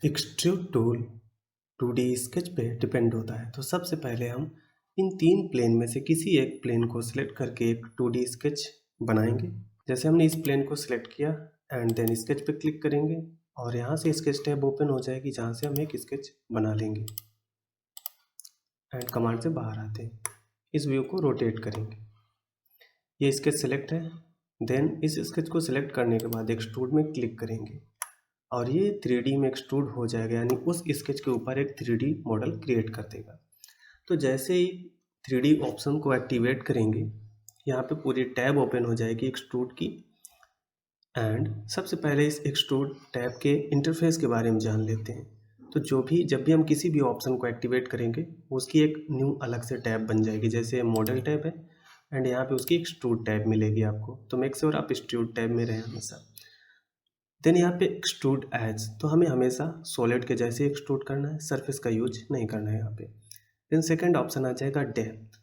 Extrude tool 2D sketch पे depend होता है। तो सबसे पहले हम इन 3 प्लेन में से किसी एक प्लेन को सिलेक्ट करके एक 2D स्केच बनाएंगे। जैसे हमने इस प्लेन को सिलेक्ट किया एंड देन स्केच पे क्लिक करेंगे और यहाँ से स्केच टैब ओपन हो जाएगी जहाँ से हम एक स्केच बना लेंगे एंड कमांड से बाहर आते हैं। इस व्यू को रोटेट करेंगे। ये स्केच सिलेक्ट है। देन इस स्केच को सिलेक्ट करने के बाद एक्सट्रूड में क्लिक करेंगे और ये 3D में एक्सट्रूड हो जाएगा, यानी उस स्केच के ऊपर एक 3D मॉडल क्रिएट कर देगा। तो जैसे ही 3D ऑप्शन को एक्टिवेट करेंगे, यहाँ पे पूरी टैब ओपन हो जाएगी एक्सट्रूड की। एंड सबसे पहले इस एक्सट्रूड टैब के इंटरफेस के बारे में जान लेते हैं। तो जब भी हम किसी भी ऑप्शन को एक्टिवेट करेंगे, उसकी एक न्यू अलग से टैब बन जाएगी। जैसे मॉडल टैब है एंड यहाँ पे उसकी एक्सट्रूड टैब मिलेगी आपको। तो मेक श्योर आप एक्सट्रूड टैब में रहें हमेशा। देन यहाँ पे एक्सट्रूड एज, तो हमें हमेशा सॉलिड के जैसे एक्सट्रूड करना है, सरफेस का यूज नहीं करना है यहाँ पे। देन सेकंड ऑप्शन आ जाएगा डेप्थ।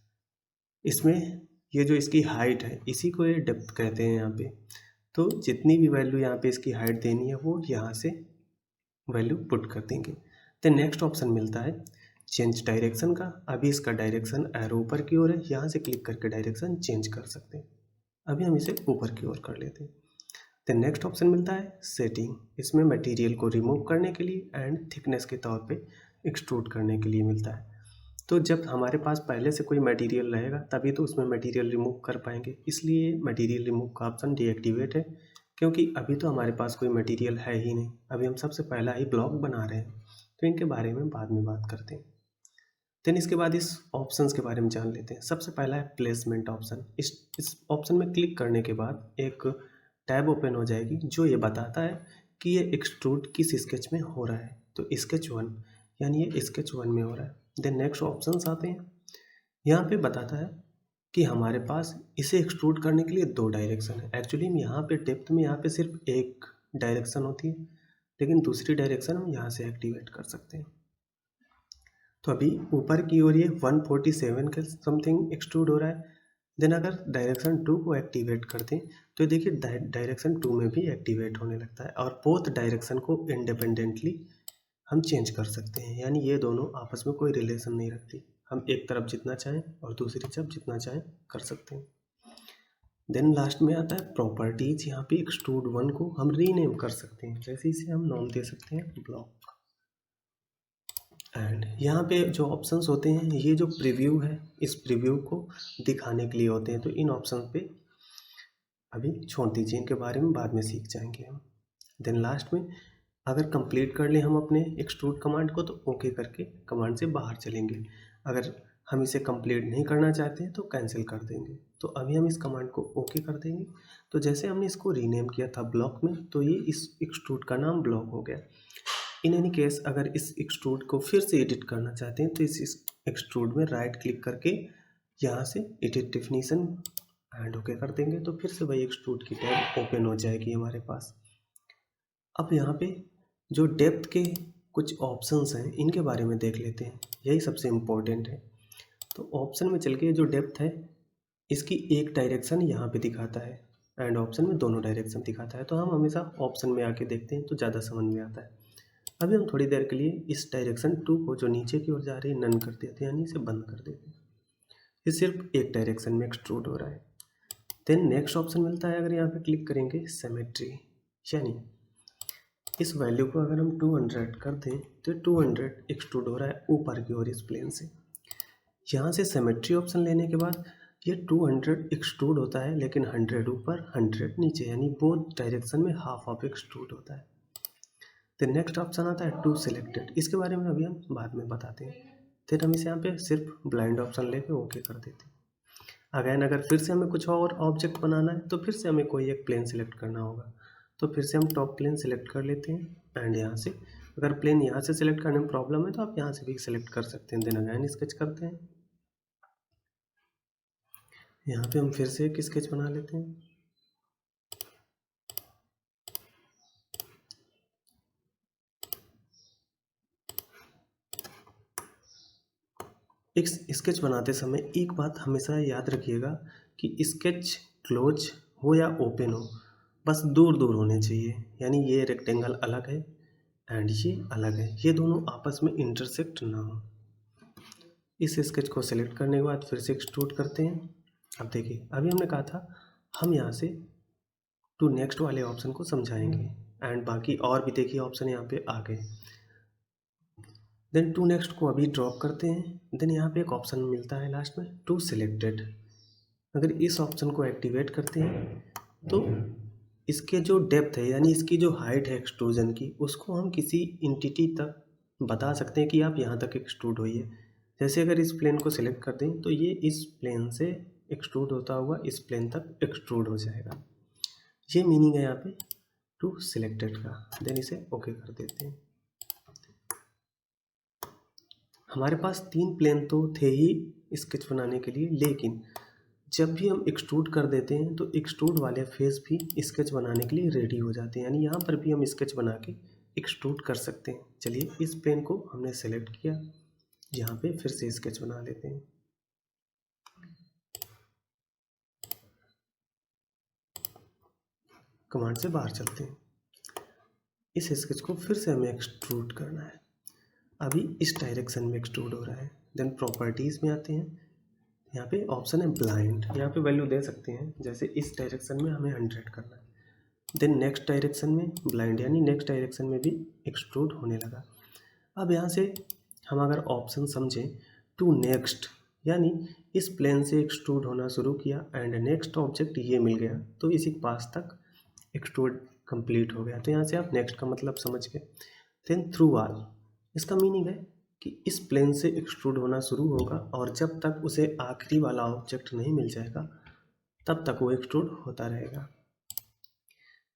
इसमें ये जो इसकी हाइट है, इसी को ये डेप्थ कहते हैं यहाँ पे। तो जितनी भी वैल्यू यहाँ पे इसकी हाइट देनी है वो यहाँ से वैल्यू पुट कर देंगे। देन नेक्स्ट ऑप्शन मिलता है चेंज डायरेक्शन का। अभी इसका डायरेक्शन एरो ऊपर की ओर है, यहाँ से क्लिक करके डायरेक्शन चेंज कर सकते हैं। अभी हम इसे ऊपर की ओर कर लेते हैं। देन नेक्स्ट ऑप्शन मिलता है सेटिंग। इसमें मटेरियल को रिमूव करने के लिए एंड थिकनेस के तौर पे एक्सट्रूड करने के लिए मिलता है। तो जब हमारे पास पहले से कोई मटेरियल रहेगा तभी तो उसमें मटेरियल रिमूव कर पाएंगे, इसलिए मटेरियल रिमूव का ऑप्शन डीएक्टिवेट है, क्योंकि अभी तो हमारे पास कोई मटेरियल है ही नहीं। अभी हम सबसे पहला ही ब्लॉक बना रहे हैं, तो इनके बारे में बाद में बात करते हैं। देन इसके बाद इस ऑप्शंस के बारे में जान लेते हैं। सबसे पहला है प्लेसमेंट ऑप्शन। इस ऑप्शन में क्लिक करने के बाद एक टैब ओपन हो जाएगी जो ये बताता है कि ये एक्सट्रूड किस स्केच में हो रहा है। तो स्केच 1, यानी ये स्केच 1 में हो रहा है। देन नेक्स्ट ऑप्शंस आते हैं। यहाँ पे बताता है कि हमारे पास इसे एक्सट्रूड करने के लिए 2 डायरेक्शन है। एक्चुअली यहाँ पे डेप्थ में यहाँ पे सिर्फ एक डायरेक्शन होती है, लेकिन दूसरी डायरेक्शन हम यहाँ से एक्टिवेट कर सकते हैं। तो अभी ऊपर की ओर ये 147 के समथिंग एक्सट्रूड हो रहा है। देन अगर डायरेक्शन 2 को एक्टिवेट कर दें तो देखिए डायरेक्शन 2 में भी एक्टिवेट होने लगता है और बोथ डायरेक्शन को इंडिपेंडेंटली हम चेंज कर सकते हैं, यानी ये दोनों आपस में कोई रिलेशन नहीं रखती। हम एक तरफ जितना चाहें और दूसरी तरफ जितना चाहें कर सकते हैं। देन लास्ट में आता है प्रॉपर्टीज। यहाँ पे एक्सट्रूड 1 को हम रीनेम कर सकते हैं, जैसे इसे हम नाम दे सकते हैं ब्लॉक। एंड यहाँ पे जो ऑप्शंस होते हैं, ये जो प्रीव्यू है, इस प्रीव्यू को दिखाने के लिए होते हैं। तो इन ऑप्शन पे अभी छोड़ दीजिए, इनके बारे में बाद में सीख जाएंगे हम। देन लास्ट में अगर कंप्लीट कर लें हम अपने एक्सट्रूड कमांड को तो ओके करके कमांड से बाहर चलेंगे। अगर हम इसे कंप्लीट नहीं करना चाहते हैं तो कैंसिल कर देंगे। तो अभी हम इस कमांड को ओके कर देंगे। तो जैसे हमने इसको रीनेम किया था ब्लॉक में, तो ये इस एक्सट्रूड का नाम ब्लॉक हो गया। इन एनी केस अगर इस एक्सट्रूड को फिर से एडिट करना चाहते हैं तो इस एक्सट्रूड में राइट क्लिक करके यहाँ से एडिट डेफिनीशन एंड ओके कर देंगे, तो फिर से वही एक्सट्रूड की टैब ओपन हो जाएगी हमारे पास। अब यहाँ पे जो डेप्थ के कुछ ऑप्शंस हैं इनके बारे में देख लेते हैं, यही सबसे इम्पोर्टेंट है। तो ऑप्शन में चल के जो डेप्थ है इसकी एक डायरेक्शन यहाँ पे दिखाता है एंड ऑप्शन में दोनों डायरेक्शन दिखाता है। तो हम हमेशा ऑप्शन में आके देखते हैं तो ज़्यादा समझ में आता है। अभी हम थोड़ी देर के लिए इस डायरेक्शन 2 को जो नीचे की ओर जा रही है नन कर देते हैं, यानी इसे बंद कर देते हैं। ये सिर्फ एक डायरेक्शन में एक्सट्रूड हो रहा है। देन नेक्स्ट ऑप्शन मिलता है, अगर यहाँ पे क्लिक करेंगे सिमेट्री, यानी इस वैल्यू को अगर हम 200 कर दें तो 200 एक्सट्रूड हो रहा है ऊपर की ओर इस प्लेन से। यहाँ से सिमेट्री ऑप्शन लेने के बाद ये 200 एक्सट्रूड होता है, लेकिन 100 ऊपर 100 नीचे, यानी बोथ डायरेक्शन में हाफ ऑफ एक्सट्रूड होता है। तो नेक्स्ट ऑप्शन आता है टू सिलेक्टेड। इसके बारे में अभी हम बाद में बताते हैं। फिर हम इसे यहाँ पे सिर्फ ब्लाइंड ऑप्शन लेके ओके कर देते हैं। अगैन अगर फिर से हमें कुछ और ऑब्जेक्ट बनाना है तो फिर से हमें कोई एक प्लेन सिलेक्ट करना होगा। तो फिर से हम टॉप प्लेन सिलेक्ट कर लेते हैं एंड यहाँ से अगर प्लेन यहाँ से सिलेक्ट करने में प्रॉब्लम है तो आप यहाँ से भी सिलेक्ट कर सकते हैं। देन अगैन स्केच करते हैं। यहाँ पे हम फिर से एक स्केच बना लेते हैं। एक स्केच बनाते समय एक बात हमेशा याद रखिएगा कि स्केच क्लोज हो या ओपन हो, बस दूर दूर होने चाहिए। यानी ये रेक्टेंगल अलग है एंड ये अलग है, ये दोनों आपस में इंटरसेक्ट ना हो। इस स्केच को सिलेक्ट करने के बाद फिर से एक्सट्रूड करते हैं। अब देखिए, अभी हमने कहा था हम यहाँ से टू नेक्स्ट वाले ऑप्शन को समझाएंगे, एंड बाकी और भी देखिए ऑप्शन यहाँ पे आ गए। देन टू नेक्स्ट को अभी ड्रॉप करते हैं। देन यहाँ पे एक ऑप्शन मिलता है लास्ट में, टू सिलेक्टेड। अगर इस ऑप्शन को एक्टिवेट करते हैं तो इसके जो डेप्थ है, यानी इसकी जो हाइट है एक्सट्रूजन की, उसको हम किसी इंटिटी तक बता सकते हैं कि आप यहाँ तक एक्सट्रूड होइए। जैसे अगर इस प्लेन को सिलेक्ट कर दें तो ये इस प्लेन से एक्सट्रूड होता हुआ इस प्लेन तक एक्सट्रूड हो जाएगा। ये मीनिंग है यहाँ पे टू सिलेक्टेड का। देन इसे ओके कर देते हैं। हमारे पास 3 प्लेन तो थे ही स्केच बनाने के लिए, लेकिन जब भी हम एक्सट्रूड कर देते हैं तो एक्सट्रूड वाले फेस भी स्केच बनाने के लिए रेडी हो जाते हैं, यानी यहाँ पर भी हम स्केच बना के एक्सट्रूड कर सकते हैं। चलिए, इस प्लेन को हमने सेलेक्ट किया, यहाँ पे फिर से स्केच बना लेते हैं। कमांड से बाहर चलते हैं। इस स्केच को फिर से हमें एक्सट्रूड करना है। अभी इस डायरेक्शन में एक्सट्रूड हो रहा है। देन प्रॉपर्टीज़ में आते हैं, यहाँ पे ऑप्शन है ब्लाइंड, यहाँ पे वैल्यू दे सकते हैं। जैसे इस डायरेक्शन में हमें 100 करना है। देन नेक्स्ट डायरेक्शन में ब्लाइंड, यानी नेक्स्ट डायरेक्शन में भी एक्सट्रूड होने लगा। अब यहाँ से हम अगर ऑप्शन समझें टू नेक्स्ट, यानी इस प्लेन से एक्सट्रूड होना शुरू किया एंड नेक्स्ट ऑब्जेक्ट ये मिल गया, तो इसी के पास तक एक्सट्रूड कंप्लीट हो गया। तो यहाँ से आप नेक्स्ट का मतलब समझ गए। देन थ्रू ऑल, इसका मीनिंग है कि इस प्लेन से एक्सट्रूड होना शुरू होगा और जब तक उसे आखिरी वाला ऑब्जेक्ट नहीं मिल जाएगा तब तक वो एक्सट्रूड होता रहेगा।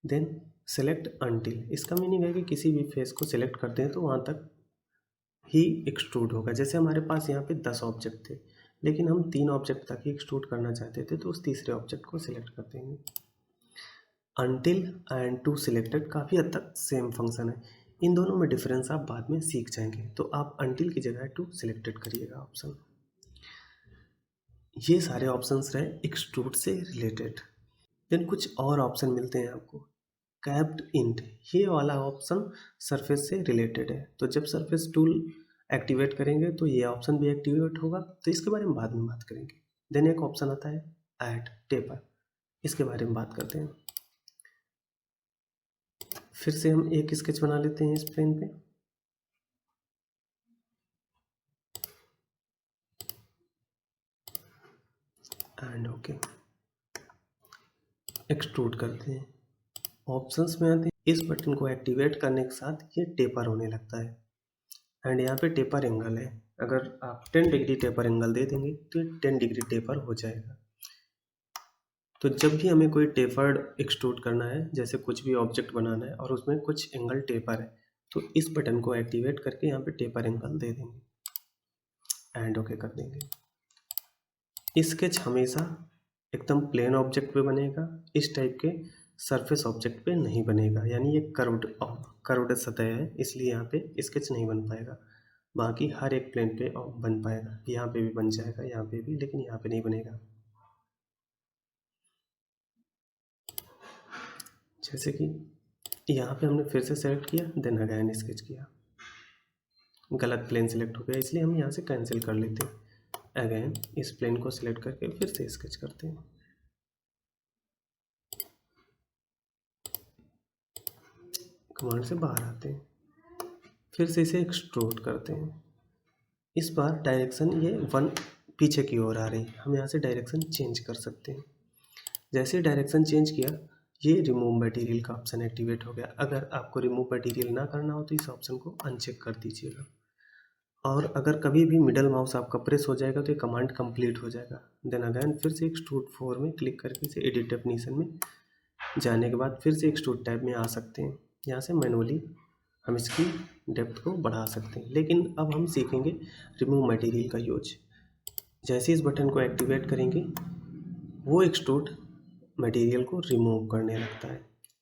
देन सेलेक्ट अंटिल, इसका मीनिंग है कि किसी भी फेस को सिलेक्ट करते हैं तो वहाँ तक ही एक्सट्रूड होगा। जैसे हमारे पास यहाँ पे 10 ऑब्जेक्ट थे, लेकिन हम 3 ऑब्जेक्ट तक ही एक्सट्रूड करना चाहते थे, तो उस तीसरे ऑब्जेक्ट को सिलेक्ट कर देंगे। अंटिल एंड टू सिलेक्टेड काफ़ी हद तक सेम फंक्शन है, इन दोनों में डिफरेंस आप बाद में सीख जाएंगे। तो आप अंटिल की जगह टू सिलेक्टेड करिएगा ऑप्शन। ये सारे ऑप्शंस रहे एक्सट्रूड से रिलेटेड। देन कुछ और ऑप्शन मिलते हैं आपको। कैप्ड इंट, ये वाला ऑप्शन सरफेस से रिलेटेड है, तो जब सरफेस टूल एक्टिवेट करेंगे तो ये ऑप्शन भी एक्टिवेट होगा, तो इसके बारे में बाद में बात करेंगे। देन एक ऑप्शन आता है ऐड टेपर, इसके बारे में बात करते हैं। फिर से हम एक स्केच बना लेते हैं इस प्लेन पे। एंड ओके, एक्सट्रूड करते हैं। ऑप्शंस में आते हैं, इस बटन को एक्टिवेट करने के साथ ये टेपर होने लगता है। एंड यहाँ पे टेपर एंगल है, अगर आप 10 डिग्री टेपर एंगल दे देंगे तो ये 10 डिग्री टेपर हो जाएगा। तो जब भी हमें कोई टेपर्ड एक्सट्रूड करना है, जैसे कुछ भी ऑब्जेक्ट बनाना है और उसमें कुछ एंगल टेपर है, तो इस बटन को एक्टिवेट करके यहाँ पे टेपर एंगल दे देंगे एंड ओके कर देंगे। स्केच हमेशा एकदम प्लेन ऑब्जेक्ट पे बनेगा, इस टाइप के सरफेस ऑब्जेक्ट पे नहीं बनेगा, यानी ये कर्व्ड सतह है, इसलिए यहाँ पे स्केच नहीं बन पाएगा। बाकी हर एक प्लेन पे बन पाएगा, यहाँ पे भी बन जाएगा, यहाँ पे भी, लेकिन यहाँ पे नहीं बनेगा। जैसे कि यहाँ पे हमने फिर से सेलेक्ट किया, देन अगेन स्केच किया, गलत प्लेन सेलेक्ट हो गया, इसलिए हम यहाँ से कैंसिल कर लेते हैं। अगेन इस प्लेन को सिलेक्ट करके फिर से स्केच करते हैं। कमांड से बाहर आते हैं, फिर से इसे एक्सट्रूड करते हैं। इस बार डायरेक्शन ये 1 पीछे की ओर आ रही, हम यहाँ से डायरेक्शन चेंज कर सकते हैं। जैसे डायरेक्शन चेंज किया, ये रिमूव मटेरियल का ऑप्शन एक्टिवेट हो गया। अगर आपको रिमूव मटेरियल ना करना हो तो इस ऑप्शन को अनचेक कर दीजिएगा। और अगर कभी भी मिडल माउस आपका प्रेस हो जाएगा तो ये कमांड कंप्लीट हो जाएगा। देन अगैन फिर से एक्सट्रूड 4 में क्लिक करके इसे एडिट डेफिनेशन में जाने के बाद फिर से एक्सट्रूड टैब में आ सकते हैं। यहाँ से मैनुअली हम इसकी डेप्थ को बढ़ा सकते हैं, लेकिन अब हम सीखेंगे रिमूव मटेरियल का यूज। जैसे इस बटन को एक्टिवेट करेंगे, वो एक्सट्रूड मटेरियल को रिमूव करने लगता है,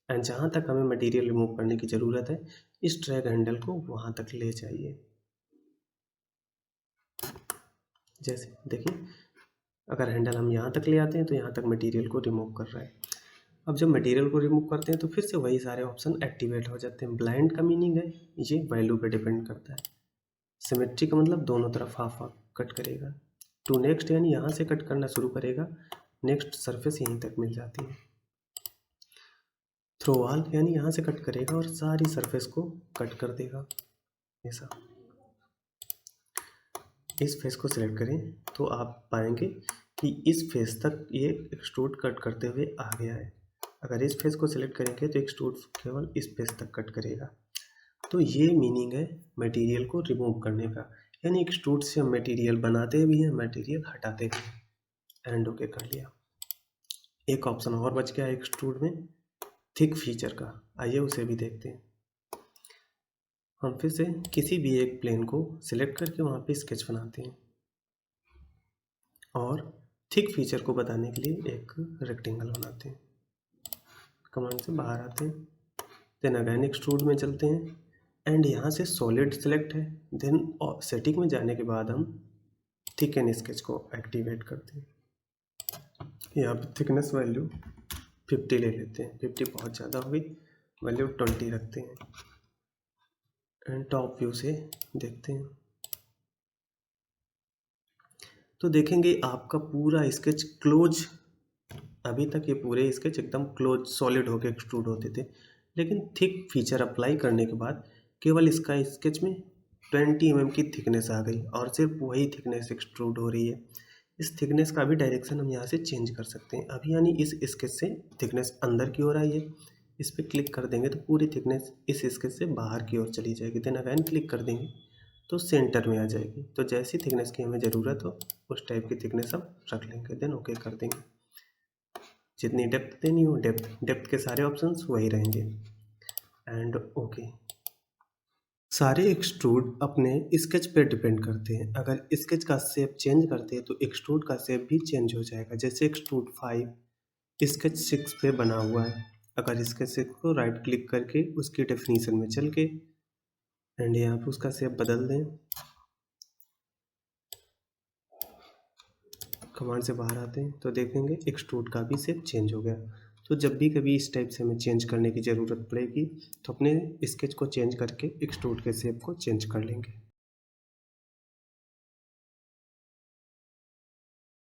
एंड जहाँ तक हमें मटेरियल रिमूव करने की ज़रूरत है, इस ड्रैग हैंडल को वहाँ तक ले जाइए। जैसे देखिए, अगर हैंडल हम यहाँ तक ले आते हैं तो यहाँ तक मटेरियल को रिमूव कर रहा है। अब जब मटेरियल को रिमूव करते हैं तो फिर से वही सारे ऑप्शन एक्टिवेट हो जाते हैं। ब्लाइंड का मीनिंग है ये वैल्यू पे डिपेंड करता है। सिमेट्री का मतलब दोनों तरफ हाफ हाफ कट करेगा। टू नेक्स्ट यानी यहाँ से कट करना शुरू करेगा, नेक्स्ट सरफेस यहीं तक मिल जाती है। थ्रो ऑल यानी यहाँ से कट करेगा और सारी सरफेस को कट कर देगा ऐसा। इस फेस को सिलेक्ट करें तो आप पाएंगे कि इस फेस तक ये एक्सट्रूड कट करते हुए आ गया है। अगर इस फेस को सिलेक्ट करेंगे तो एक्सट्रूड केवल इस फेस तक कट करेगा। तो ये मीनिंग है मटेरियल को रिमूव करने का, यानी एक्सट्रूड से हम मटेरियल बनाते भी हैं, मटेरियल हटाते भी हैं। एंड ओके कर लिया। एक ऑप्शन और बच गया एक्सट्रूड में, थिक फीचर का। आइए उसे भी देखते हैं। हम फिर से किसी भी एक प्लेन को सिलेक्ट करके वहाँ पे स्केच बनाते हैं और थिक फीचर को बताने के लिए एक रेक्टेंगल बनाते हैं। कमांड से बाहर आते हैं, देन अगेन एक्सट्रूड में चलते हैं एंड यहाँ से सॉलिड सिलेक्ट है। देन सेटिंग में जाने के बाद हम थिक एंड स्केच को एक्टिवेट करते हैं। यहाँ पे थिकनेस वैल्यू 50 ले लेते हैं, 50 बहुत ज़्यादा हो गई, वैल्यू 20 रखते हैं एंड टॉप व्यू से देखते हैं तो देखेंगे आपका पूरा स्केच क्लोज। अभी तक ये पूरे स्केच एकदम क्लोज सॉलिड होके एक्सट्रूड होते थे, लेकिन थिक फीचर अप्लाई करने के बाद केवल इसका स्केच में 20 mm की थिकनेस आ गई और सिर्फ वही थिकनेस एक्सट्रूड हो रही है। इस थिकनेस का भी डायरेक्शन हम यहाँ से चेंज कर सकते हैं। अभी यानी इस स्केच से थिकनेस अंदर की ओर आई है, इस पर क्लिक कर देंगे तो पूरी थिकनेस इस स्केच से बाहर की ओर चली जाएगी। देन अगेन क्लिक कर देंगे तो सेंटर में आ जाएगी। तो जैसी थिकनेस की हमें ज़रूरत हो उस टाइप की थिकनेस हम रख लेंगे। देन ओके कर देंगे। जितनी डेप्थ देनी हो डेप्थ के सारे ऑप्शंस वही रहेंगे एंड ओके। सारे एक्सट्रूड अपने स्केच पे डिपेंड करते हैं। अगर स्केच का शेप चेंज करते हैं तो एक्सट्रूड का शेप भी चेंज हो जाएगा। जैसे एक्सट्रूड 5 स्केच 6 पे बना हुआ है, अगर स्केच 6 को राइट क्लिक करके उसकी डेफिनीशन में चल के एंड यहाँ पे उसका शेप बदल दें, कमांड से बाहर आते हैं तो देखेंगे एक्सट्रूड का भी शेप चेंज हो गया। तो जब भी कभी इस टाइप से हमें चेंज करने की ज़रूरत पड़ेगी तो अपने स्केच को चेंज करके एक्सट्रूड के शेप को चेंज कर लेंगे।